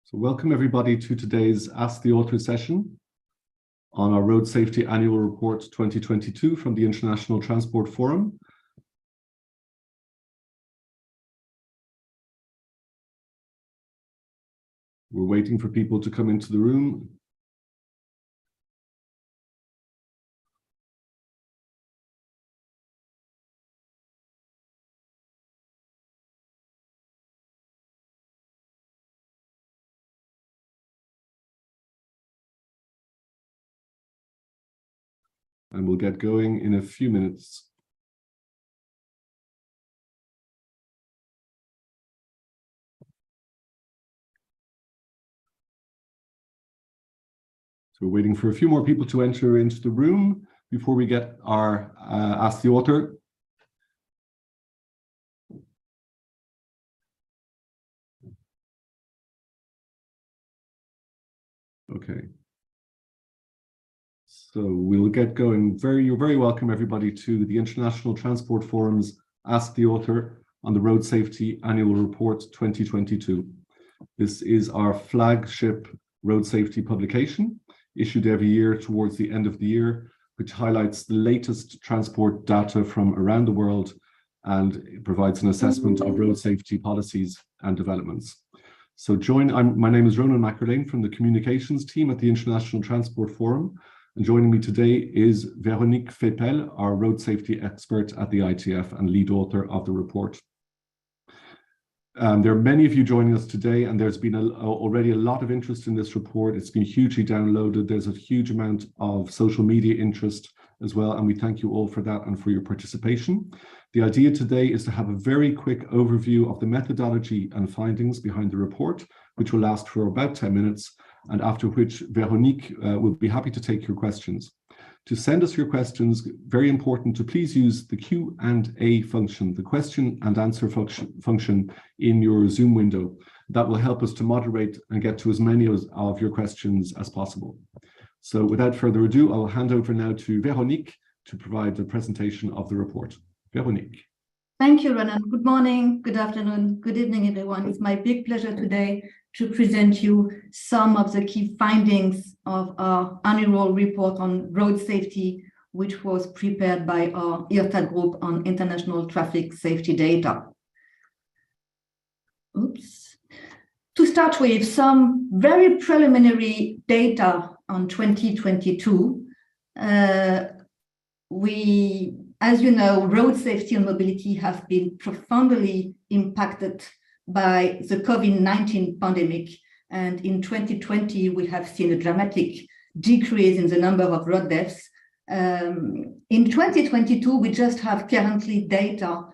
So welcome everybody to today's Ask the Author session on our Road Safety Annual Report 2022 from the International Transport Forum. We're waiting for people to come into the room. And we'll get going in a few minutes. So we're waiting for a few more people to enter into the room before we get our Ask the Author. Okay. So we'll get going. You're very welcome, everybody, to the International Transport Forum's Ask the Author on the Road Safety Annual Report 2022. This is our flagship road safety publication, issued every year towards the end of the year, which highlights the latest transport data from around the world and it provides an assessment of road safety policies and developments. So my name is Ronan McErlane from the communications team at the International Transport Forum. And joining me today is Veronique Feypell, our road safety expert at the ITF and lead author of the report. There are many of you joining us today, and there's been already a lot of interest in this report. It's been hugely downloaded. There's a huge amount of social media interest as well, and we thank you all for that and for your participation. The idea today is to have a very quick overview of the methodology and findings behind the report, which will last for about 10 minutes, and after which Veronique will be happy to take your questions. To send us your questions, very important to please use the Q&A function, the question and answer function in your Zoom window. That will help us to moderate and get to as many of your questions as possible. So without further ado, I'll hand over now to Veronique to provide the presentation of the report. Veronique. Thank you, Ronan. Good morning, good afternoon, good evening, everyone. It's my big pleasure today to present you some of the key findings of our annual report on road safety, which was prepared by our IRTAD Group on international traffic safety data. To start with, some very preliminary data on 2022. As you know, road safety and mobility have been profoundly impacted by the COVID-19 pandemic. And in 2020, we have seen a dramatic decrease in the number of road deaths. In 2022, we just have currently data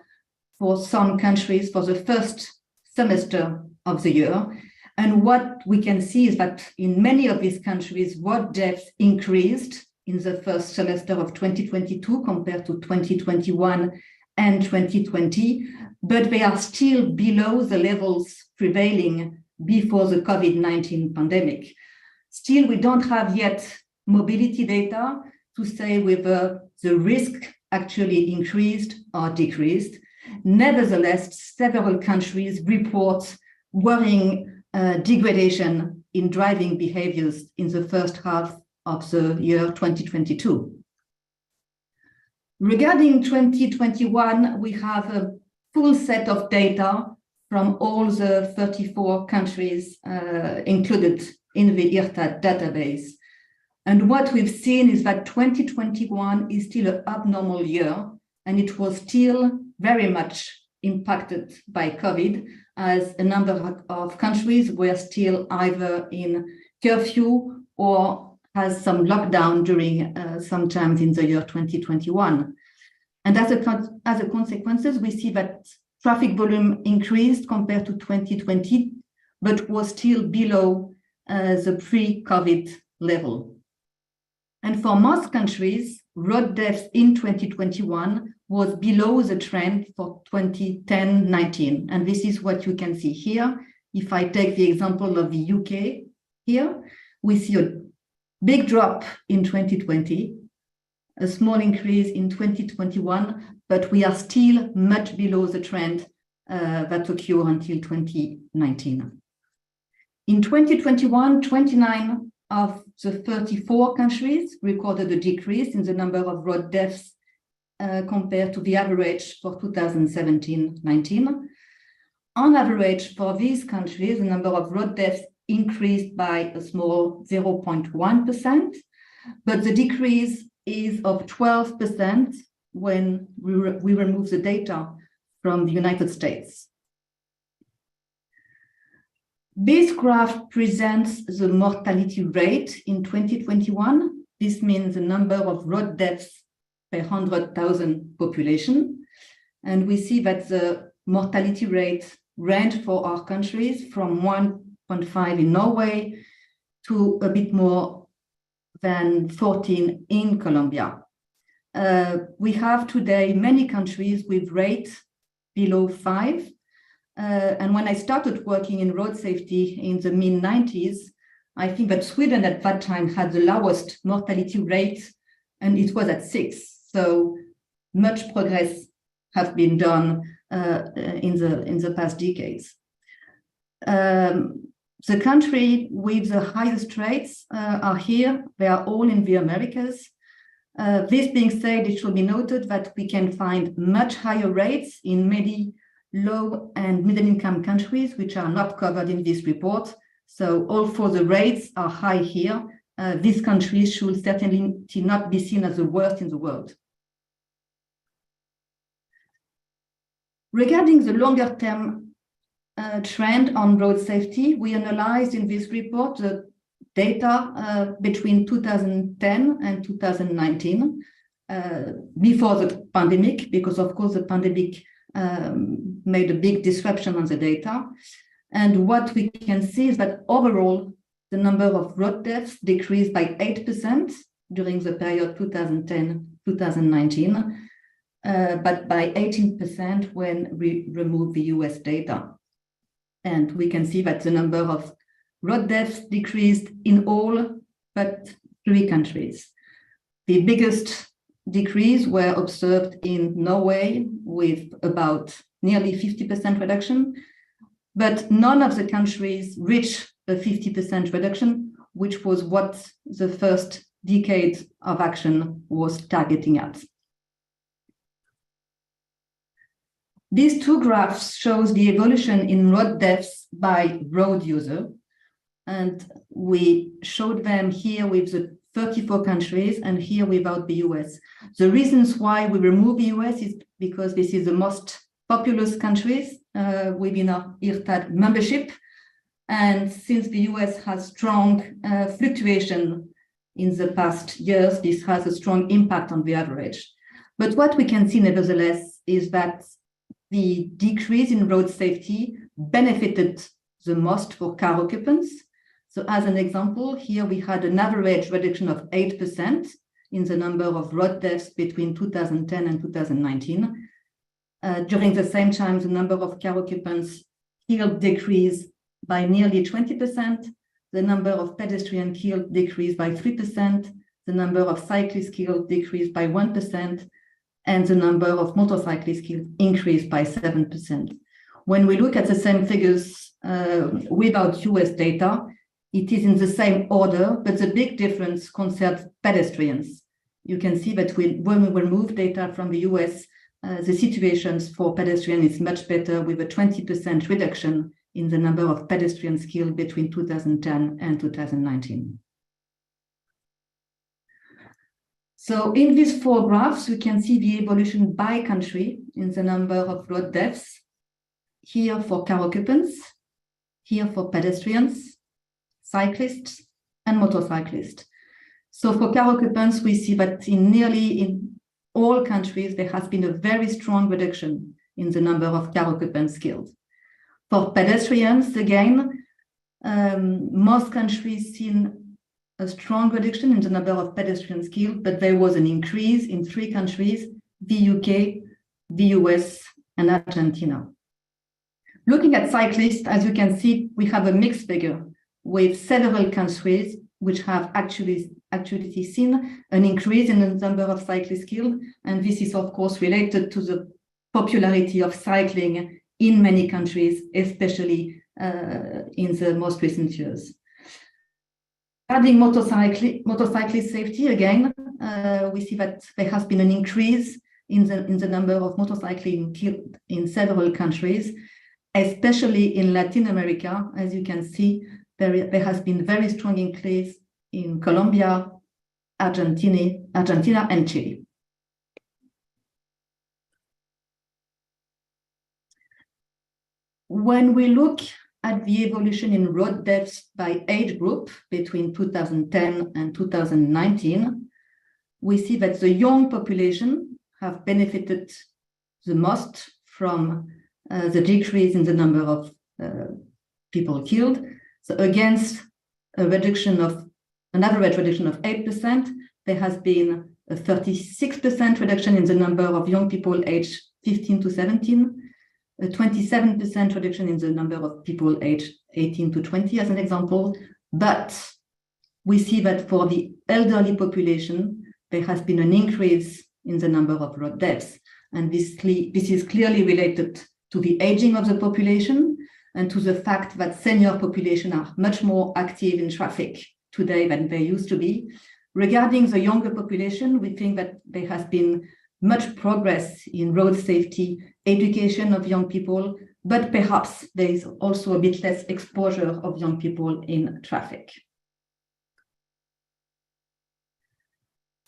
for some countries for the first semester of the year. And what we can see is that in many of these countries, road deaths increased in the first semester of 2022 compared to 2021 and 2020, but they are still below the levels prevailing before the COVID-19 pandemic. Still, we don't have yet mobility data to say whether the risk actually increased or decreased. Nevertheless, several countries report worrying degradation in driving behaviors in the first half of the year 2022. Regarding 2021, we have a full set of data from all the 34 countries included in the IRTAD database. And what we've seen is that 2021 is still an abnormal year, and it was still very much impacted by COVID, as a number of countries were still either in curfew or has some lockdown during some times in the year 2021. And as a consequences, we see that traffic volume increased compared to 2020, but was still below the pre-COVID level. And for most countries, road deaths in 2021 was below the trend for 2010-19. And this is what you can see here. If I take the example of the UK here, we see a big drop in 2020, a small increase in 2021, but we are still much below the trend that occurred until 2019. In 2021, 29 of the 34 countries recorded a decrease in the number of road deaths compared to the average for 2017-19. On average, for these countries, the number of road deaths increased by a small 0.1%, but the decrease is of 12% when we remove the data from the United States. This graph presents the mortality rate in 2021. This means the number of road deaths per 100,000 population. And we see that the mortality rate range for our countries from 1.5 in Norway to a bit more than 14 in Colombia. We have today many countries with rates below 5. And when I started working in road safety in the mid-90s, I think that Sweden at that time had the lowest mortality rate, and it was at 6. So much progress has been done in the past decades. The country with the highest rates are here. They are all in the Americas. This being said, it should be noted that we can find much higher rates in many low and middle income countries, which are not covered in this report. So although the rates are high here, these countries should certainly not be seen as the worst in the world. Regarding the longer term trend on road safety, we analyzed in this report the data between 2010 and 2019, before the pandemic, because of course the pandemic made a big disruption on the data. And what we can see is that overall, the number of road deaths decreased by 8% during the period 2010-2019, but by 18% when we remove the US data. And we can see that the number of road deaths decreased in all but 3 countries. The biggest decrease were observed in Norway with about nearly 50% reduction, but none of the countries reached a 50% reduction, which was what the first decade of action was targeting at. These 2 graphs shows the evolution in road deaths by road user, and we showed them here with the 34 countries and here without the US. The reasons why we remove the US is because this is the most populous countries within our IRTAD membership. And since the US has strong fluctuation in the past years, this has a strong impact on the average. But what we can see nevertheless is that the decrease in road safety benefited the most for car occupants. So as an example, here we had an average reduction of 8% in the number of road deaths between 2010 and 2019. During the same time, the number of car occupants killed decreased by nearly 20%. The number of pedestrians killed decreased by 3%. The number of cyclists killed decreased by 1%. And the number of motorcyclists killed increased by 7%. When we look at the same figures without US data, it is in the same order, but the big difference concerns pedestrians. You can see that when we remove data from the US, the situations for pedestrians is much better, with a 20% reduction in the number of pedestrians killed between 2010 and 2019. So in these 4 graphs, we can see the evolution by country in the number of road deaths, here for car occupants, here for pedestrians, cyclists, and motorcyclists. So for car occupants, we see that in all countries, there has been a very strong reduction in the number of car occupants killed. For pedestrians, again, most countries seen a strong reduction in the number of pedestrians killed, but there was an increase in 3 countries, the UK, the US, and Argentina. Looking at cyclists, as you can see, we have a mixed figure with several countries which have actually seen an increase in the number of cyclists killed. And this is, of course, related to the popularity of cycling in many countries, especially in the most recent years. Adding motorcyclist safety again, we see that there has been an increase in the number of motorcyclists killed in several countries, especially in Latin America. As you can see, there has been very strong increase in Colombia, Argentina, and Chile. When we look at the evolution in road deaths by age group between 2010 and 2019, we see that the young population have benefited the most from the decrease in the number of people killed. So against an average reduction of 8%, there has been a 36% reduction in the number of young people aged 15 to 17, a 27% reduction in the number of people aged 18 to 20 as an example. But we see that for the elderly population, there has been an increase in the number of road deaths. And this is clearly related to the aging of the population and to the fact that senior population are much more active in traffic today than they used to be. Regarding the younger population, we think that there has been much progress in road safety, education of young people, but perhaps there is also a bit less exposure of young people in traffic.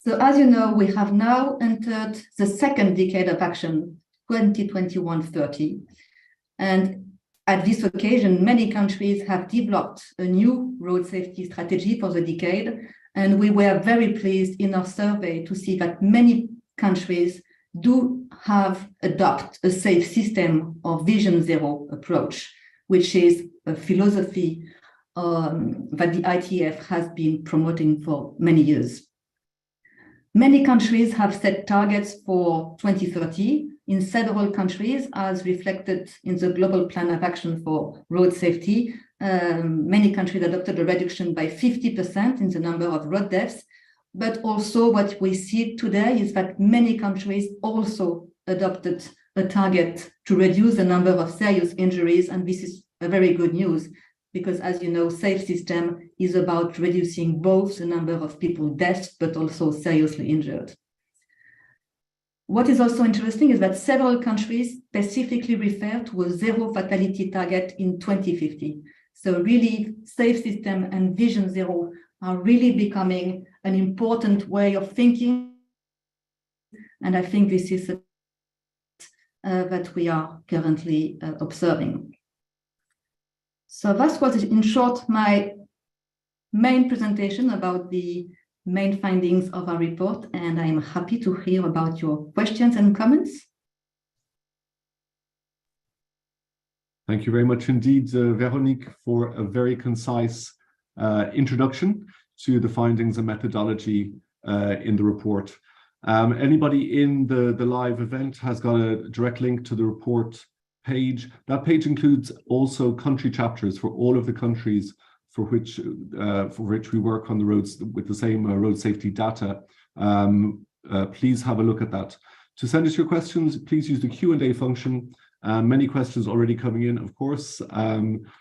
So as you know, we have now entered the second decade of action, 2021-30. And at this occasion, many countries have developed a new road safety strategy for the decade. And we were very pleased in our survey to see that many countries do have adopted a safe system or Vision Zero approach, which is a philosophy that the ITF has been promoting for many years. Many countries have set targets for 2030 in several countries, as reflected in the Global Plan of Action for Road Safety. Many countries adopted a reduction by 50% in the number of road deaths. But also what we see today is that many countries also adopted a target to reduce the number of serious injuries. And this is a very good news, because as you know, safe system is about reducing both the number of people dead, but also seriously injured. What is also interesting is that several countries specifically refer to a zero fatality target in 2050. So really, safe system and Vision Zero are really becoming an important way of thinking. And I think this is that we are currently observing. So that was, in short, my main presentation about the main findings of our report, and I am happy to hear about your questions and comments. Thank you very much indeed, Veronique, for a very concise introduction to the findings and methodology in the report. Anybody in the live event has got a direct link to the report page. That page includes also country chapters for all of the countries for which we work on the roads with the same road safety data. Please have a look at that. To send us your questions, please use the Q&A function. Many questions already coming in, of course.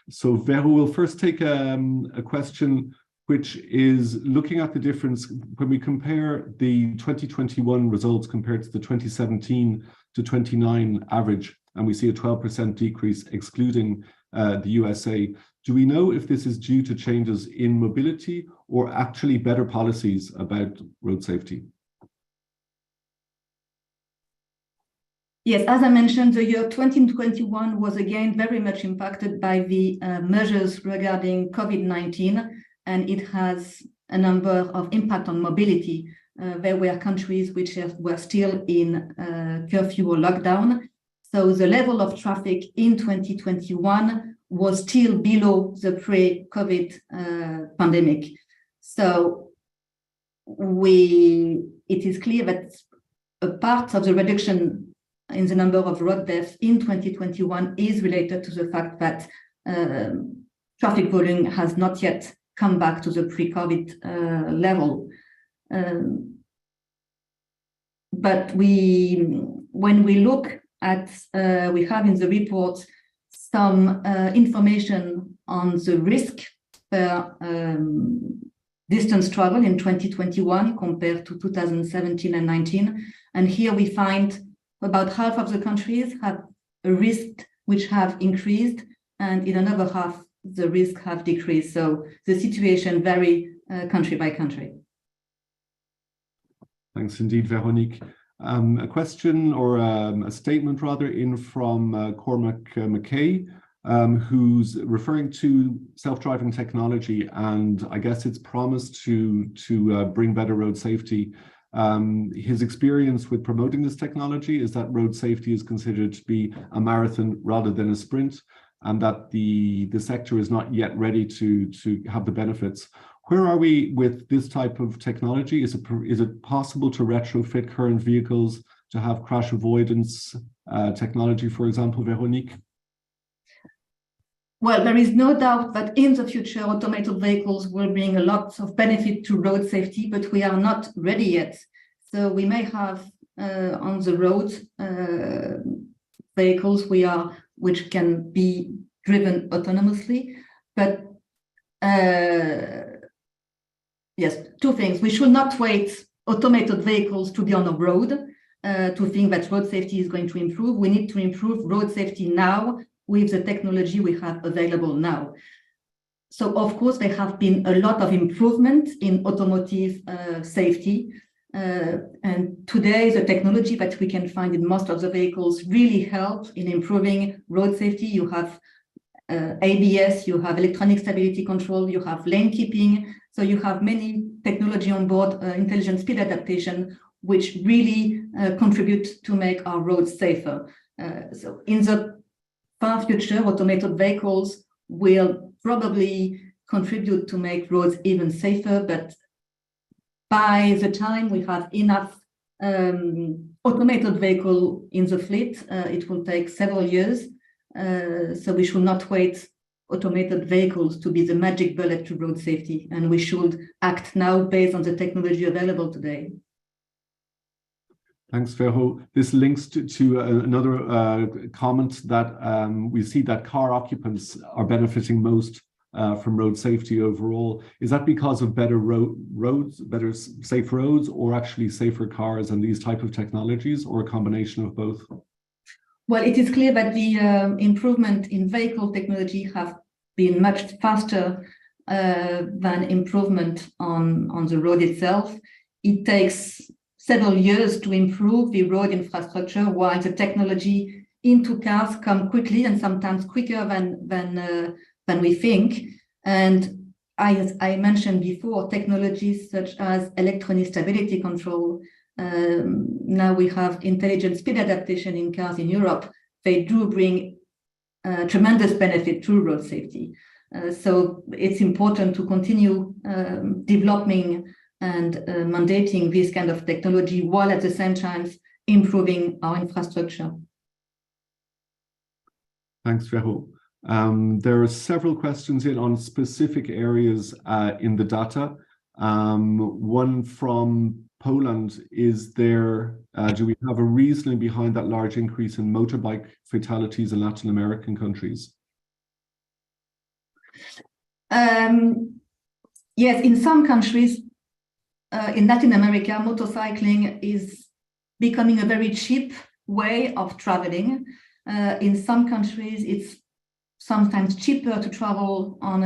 So Vero will first take a question which is looking at the difference when we compare the 2021 results compared to the 2017 to 29 average, and we see a 12% decrease excluding the USA. Do we know if this is due to changes in mobility or actually better policies about road safety? Yes, as I mentioned, the year 2021 was again very much impacted by the measures regarding COVID-19, and it has a number of impact on mobility. There were countries which were still in curfew or lockdown. So the level of traffic in 2021 was still below the pre-COVID pandemic. So it is clear that a part of the reduction in the number of road deaths in 2021 is related to the fact that traffic volume has not yet come back to the pre-COVID level. But when we look at, we have in the report some information on the risk per distance travel in 2021 compared to 2017 and 19. And here we find about half of the countries have a risk which have increased, and in another half, the risk have decreased. So the situation vary country by country. Thanks indeed, Veronique. A question or a statement rather in from Cormac McKay, who's referring to self-driving technology and I guess its promise to bring better road safety. His experience with promoting this technology is that road safety is considered to be a marathon rather than a sprint, and that the sector is not yet ready to have the benefits. Where are we with this type of technology? Is it possible to retrofit current vehicles to have crash avoidance technology, for example, Veronique? Well, there is no doubt that in the future, automated vehicles will bring a lot of benefit to road safety, but we are not ready yet. So we may have on the road vehicles which can be driven autonomously, but yes, two things. We should not wait automated vehicles to be on the road to think that road safety is going to improve. We need to improve road safety now with the technology we have available now. So of course, there have been a lot of improvement in automotive safety. And today, the technology that we can find in most of the vehicles really help in improving road safety. You have ABS, you have electronic stability control, you have lane keeping. So you have many technology on board, intelligent speed adaptation, which really contribute to make our roads safer. So in the far future, automated vehicles will probably contribute to make roads even safer, but by the time we have enough automated vehicle in the fleet, it will take several years. So we should not wait automated vehicles to be the magic bullet to road safety, and we should act now based on the technology available today. Thanks, Vero. This links to another comment that we see that car occupants are benefiting most from road safety overall. Is that because of better roads, better safe roads, or actually safer cars and these type of technologies, or a combination of both? Well, it is clear that the improvement in vehicle technology have been much faster than improvement on the road itself. It takes several years to improve the road infrastructure, while the technology into cars come quickly and sometimes quicker than we think. And as I mentioned before, technologies such as electronic stability control, now we have intelligent speed adaptation in cars in Europe. They do bring tremendous benefit to road safety. So it's important to continue developing and mandating this kind of technology while at the same time improving our infrastructure. Thanks, Vero. There are several questions on specific areas in the data. One from Poland is there, do we have a reasoning behind that large increase in motorbike fatalities in Latin American countries? Yes, in some countries in Latin America, motorcycling is becoming a very cheap way of traveling. In some countries, it's sometimes cheaper to travel on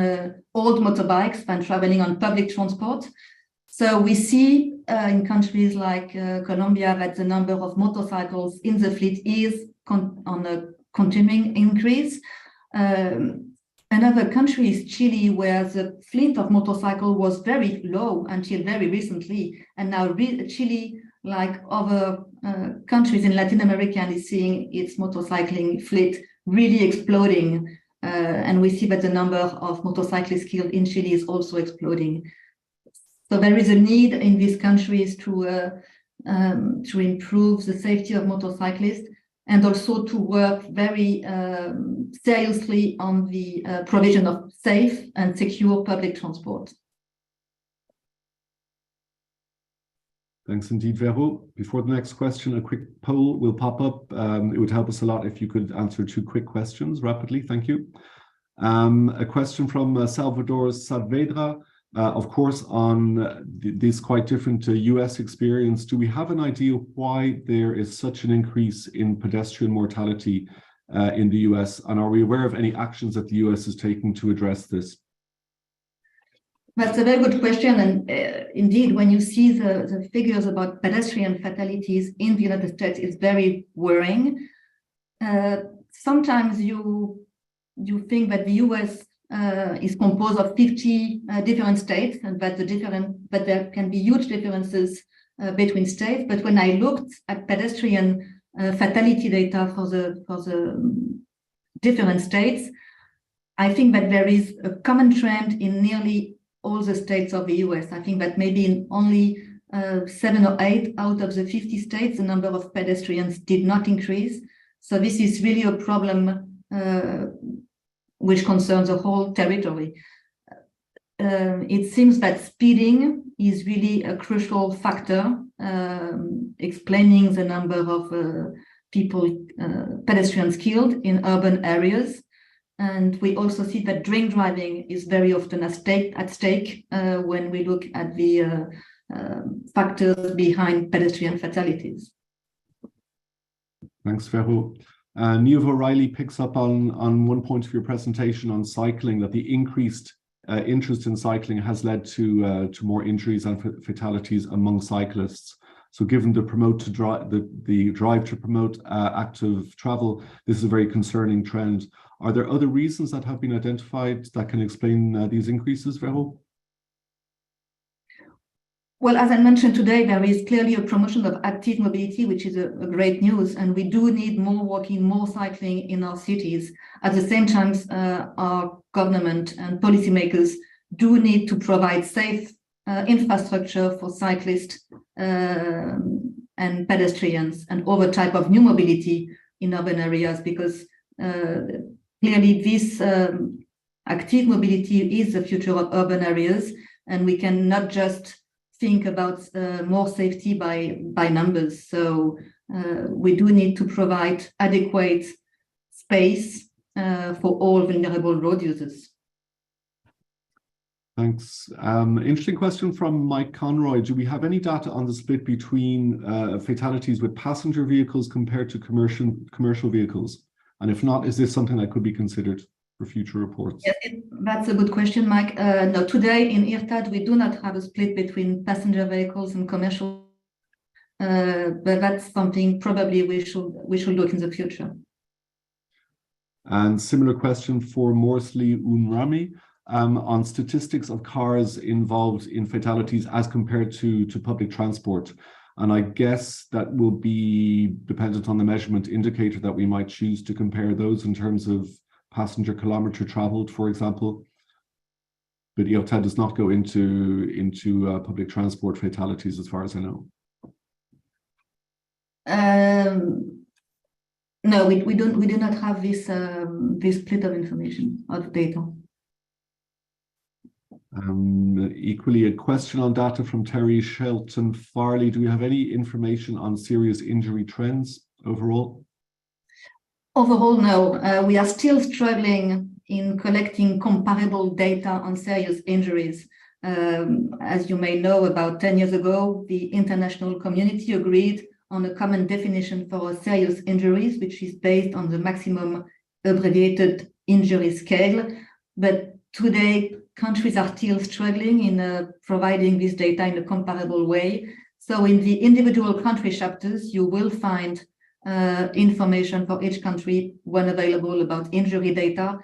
old motorbikes than traveling on public transport. So we see in countries like Colombia that the number of motorcycles in the fleet is on a continuing increase. Another country is Chile, where the fleet of motorcycles was very low until very recently. And now Chile, like other countries in Latin America, is seeing its motorcycling fleet really exploding. And we see that the number of motorcyclists killed in Chile is also exploding. So there is a need in these countries to improve the safety of motorcyclists, and also to work very seriously on the provision of safe and secure public transport. Thanks indeed, Vero. Before the next question, a quick poll will pop up. It would help us a lot if you could answer 2 quick questions rapidly. Thank you. A question from Salvador Saavedra, of course, on this quite different US experience. Do we have an idea why there is such an increase in pedestrian mortality in the US? And are we aware of any actions that the US is taking to address this? That's a very good question. And indeed, when you see the figures about pedestrian fatalities in the United States, it's very worrying. Sometimes you think that the US is composed of 50 different states, and that there can be huge differences between states. But when I looked at pedestrian fatality data for the different states, I think that there is a common trend in nearly all the states of the US. I think that maybe in only 7 or 8 out of the 50 states, the number of pedestrians did not increase. So this is really a problem which concerns the whole territory. It seems that speeding is really a crucial factor explaining the number of pedestrians killed in urban areas. And we also see that drink driving is very often at stake when we look at the factors behind pedestrian fatalities. Thanks, Vero. Neil O'Reilly picks up on one point of your presentation on cycling, that the increased interest in cycling has led to more injuries and fatalities among cyclists. So given the drive to promote active travel, this is a very concerning trend. Are there other reasons that have been identified that can explain these increases, Vero? Well, as I mentioned today, there is clearly a promotion of active mobility, which is a great news, and we do need more walking, more cycling in our cities. At the same time, our government and policymakers do need to provide safe infrastructure for cyclists and pedestrians and other type of new mobility in urban areas, because clearly this active mobility is the future of urban areas, and we cannot just think about more safety by numbers. So we do need to provide adequate space for all vulnerable road users. Thanks. Interesting question from Mike Conroy. Do we have any data on the split between fatalities with passenger vehicles compared to commercial vehicles? And if not, is this something that could be considered for future reports? Yes, that's a good question, Mike. No, today in IRTAD, we do not have a split between passenger vehicles and commercial, but that's something probably we should look in the future. And similar question for Morsley Unrami on statistics of cars involved in fatalities as compared to public transport. And I guess that will be dependent on the measurement indicator that we might choose to compare those in terms of passenger kilometer traveled, for example. But IRTAD does not go into public transport fatalities, as far as I know. No, we do not have this split of information of data. Equally, a question on data from Terry Shelton Farley. Do we have any information on serious injury trends overall? Overall, no. We are still struggling in collecting comparable data on serious injuries. As you may know, about 10 years ago, the international community agreed on a common definition for serious injuries, which is based on the maximum abbreviated injury scale. But today, countries are still struggling in providing this data in a comparable way. So in the individual country chapters, you will find information for each country when available about injury data.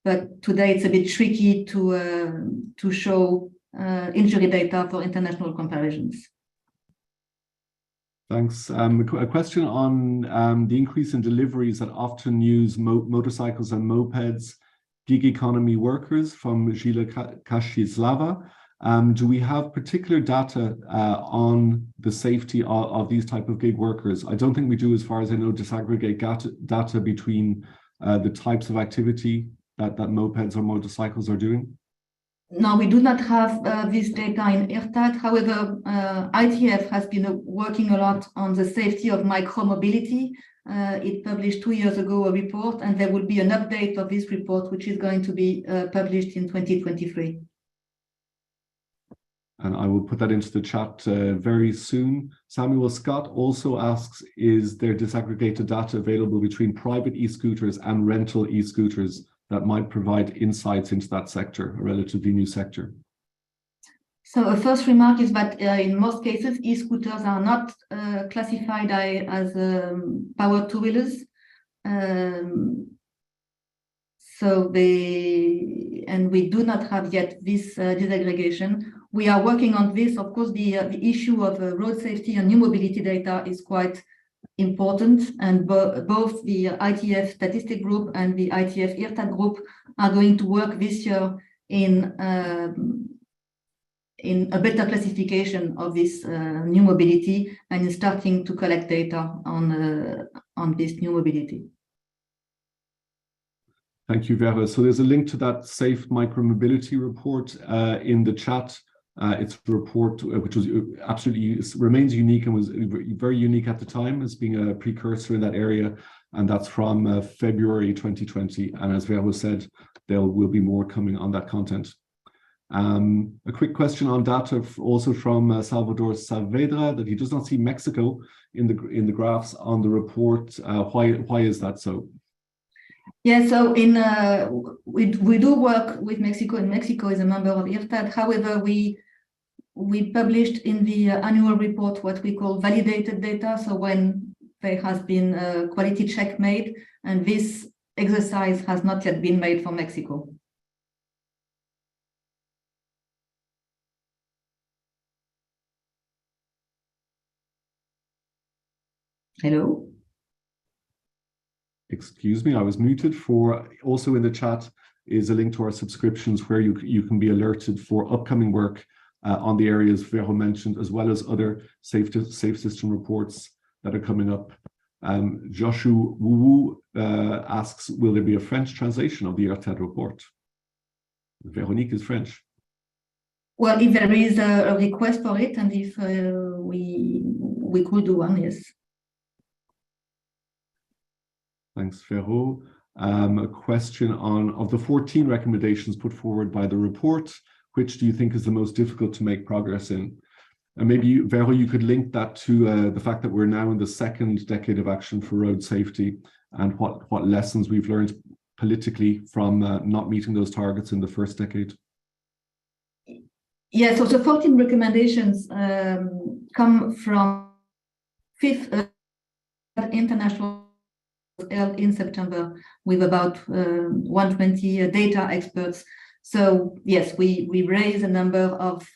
But today it's a bit tricky to show injury data for international comparisons. Thanks. A question on the increase in deliveries that often use motorcycles and mopeds, gig economy workers from Gila Kashislava. Do we have particular data on the safety of these type of gig workers? I don't think we do, as far as I know, disaggregate data between the types of activity that mopeds or motorcycles are doing. No, we do not have this data in IRTAD. However, ITF has been working a lot on the safety of micromobility. It published 2 years ago a report, and there will be an update of this report, which is going to be published in 2023. And I will put that into the chat very soon. Samuel Scott also asks, is there disaggregated data available between private e-scooters and rental e-scooters that might provide insights into that sector, a relatively new sector? So a first remark is that in most cases, e-scooters are not classified as powered two-wheelers. And we do not have yet this disaggregation. We are working on this. Of course, the issue of road safety and new mobility data is quite important, and both the ITF Statistic Group and the ITF IRTAD Group are going to work this year in a better classification of this new mobility and in starting to collect data on this new mobility. Thank you, Vera. So there's a link to that Safe Micromobility report in the chat. It's a report which was absolutely remains unique and was very unique at the time as being a precursor in that area. And that's from February 2020. And as Vera said, there will be more coming on that content. A quick question on data also from Salvador Saavedra, that he does not see Mexico in the graphs on the report. Why is that so? Yeah, so we do work with Mexico, and Mexico is a member of IRTAD. However, we published in the annual report what we call validated data. So when there has been a quality check made, and this exercise has not yet been made for Mexico. Hello? Excuse me, I was muted. For also in the chat is a link to our subscriptions where you can be alerted for upcoming work on the areas Vero mentioned, as well as other safe system reports that are coming up. Joshua Wu asks, will there be a French translation of the IRTAD report? Veronique is French. Well, if there is a request for it, and if we could do one, yes. Thanks, Vero. A question of the 14 recommendations put forward by the report, which do you think is the most difficult to make progress in? And maybe, Vero, you could link that to the fact that we're now in the second decade of action for road safety, and what lessons we've learned politically from not meeting those targets in the first decade. Yeah, so the 14 recommendations come from 5th International held in September with about 120 data experts. So yes, we raise a number of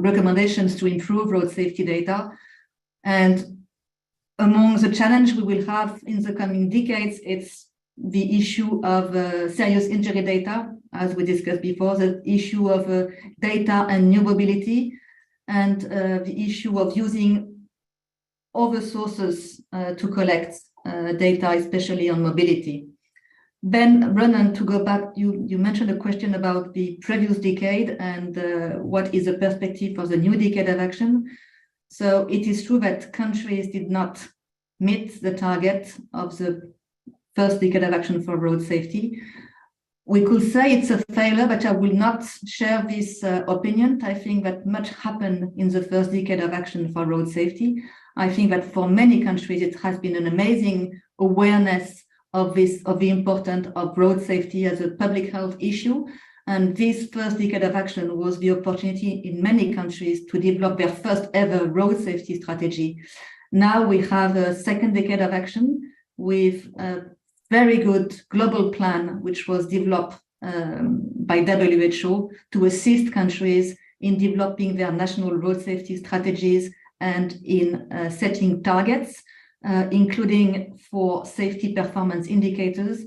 recommendations to improve road safety data. And among the challenge we will have in the coming decades, it's the issue of serious injury data, as we discussed before, the issue of data and new mobility, and the issue of using other sources to collect data, especially on mobility. Ben Brennan, to go back, you mentioned a question about the previous decade and what is the perspective for the new decade of action. So it is true that countries did not meet the target of the first decade of action for road safety. We could say it's a failure, but I will not share this opinion. I think that much happened in the first decade of action for road safety. I think that for many countries, it has been an amazing awareness of the importance of road safety as a public health issue. And this first decade of action was the opportunity in many countries to develop their first ever road safety strategy. Now we have a second decade of action with a very good global plan, which was developed by WHO to assist countries in developing their national road safety strategies and in setting targets, including for safety performance indicators.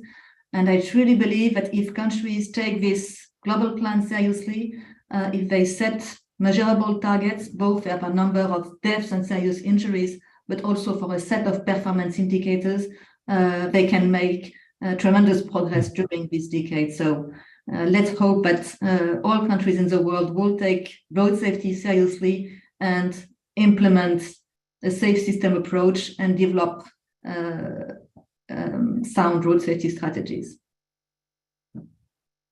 And I truly believe that if countries take this global plan seriously, if they set measurable targets, both for a number of deaths and serious injuries, but also for a set of performance indicators, they can make tremendous progress during this decade. So let's hope that all countries in the world will take road safety seriously and implement a safe system approach and develop sound road safety strategies.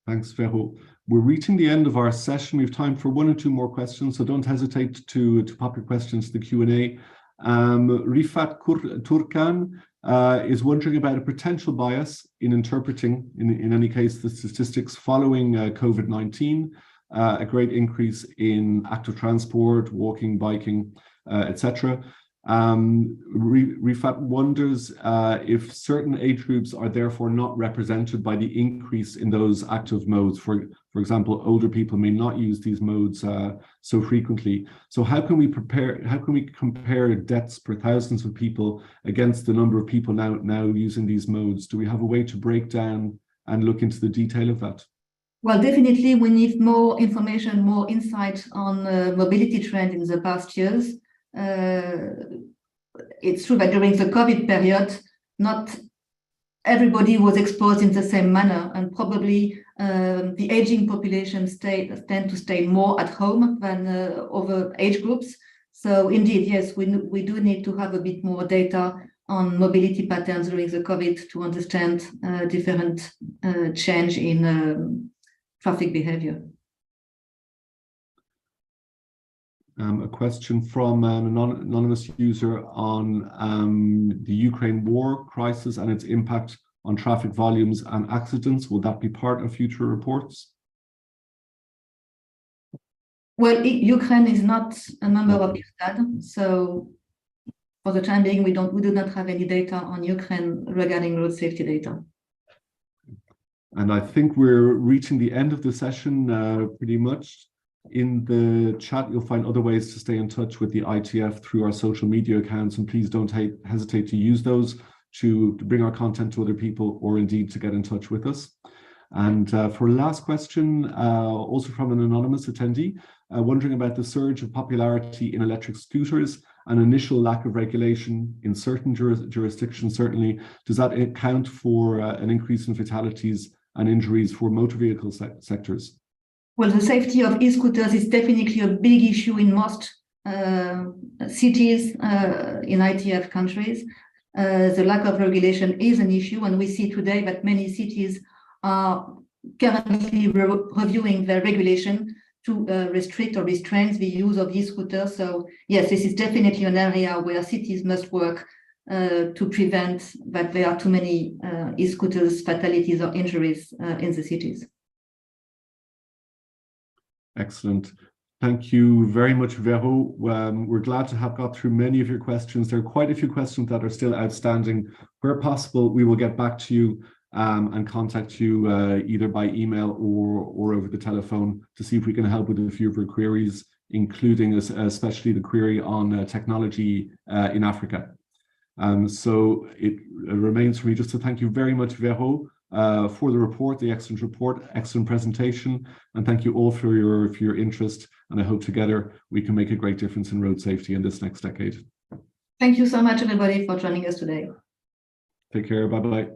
Thanks, Vero. We're reaching the end of our session. We have time for one or two more questions, so don't hesitate to pop your questions to the Q&A. Rifat Turkan is wondering about a potential bias in interpreting, in any case, the statistics following COVID-19, a great increase in active transport, walking, biking, etc. Rifat wonders if certain age groups are therefore not represented by the increase in those active modes. For example, older people may not use these modes so frequently. So how can we compare deaths per thousands of people against the number of people now using these modes? Do we have a way to break down and look into the detail of that? Well, definitely we need more information, more insight on mobility trend in the past years. It's true that during the COVID period, not everybody was exposed in the same manner, and probably the aging population tend to stay more at home than other age groups. So indeed, yes, we do need to have a bit more data on mobility patterns during the COVID to understand different change in traffic behavior. A question from an anonymous user on the Ukraine war crisis and its impact on traffic volumes and accidents. Will that be part of future reports? Well, Ukraine is not a member of IRTAD, so for the time being, we do not have any data on Ukraine regarding road safety data. And I think we're reaching the end of the session pretty much. In the chat, you'll find other ways to stay in touch with the ITF through our social media accounts, and please don't hesitate to use those to bring our content to other people or indeed to get in touch with us. And for a last question, also from an anonymous attendee, wondering about the surge of popularity in electric scooters and initial lack of regulation in certain jurisdictions, certainly. Does that account for an increase in fatalities and injuries for motor vehicle sectors? Well, the safety of e-scooters is definitely a big issue in most cities in ITF countries. The lack of regulation is an issue, and we see today that many cities are currently reviewing their regulation to restrict or restrain the use of e-scooters. So yes, this is definitely an area where cities must work to prevent that there are too many e-scooters, fatalities or injuries in the cities. Excellent. Thank you very much, Vero. We're glad to have got through many of your questions. There are quite a few questions that are still outstanding. Where possible, we will get back to you and contact you either by email or over the telephone to see if we can help with a few of your queries, including especially the query on technology in Africa. So it remains for me just to thank you very much, Vero, for the report, the excellent report, excellent presentation, and thank you all for your interest. And I hope together we can make a great difference in road safety in this next decade. Thank you so much, everybody, for joining us today. Take care. Bye-bye.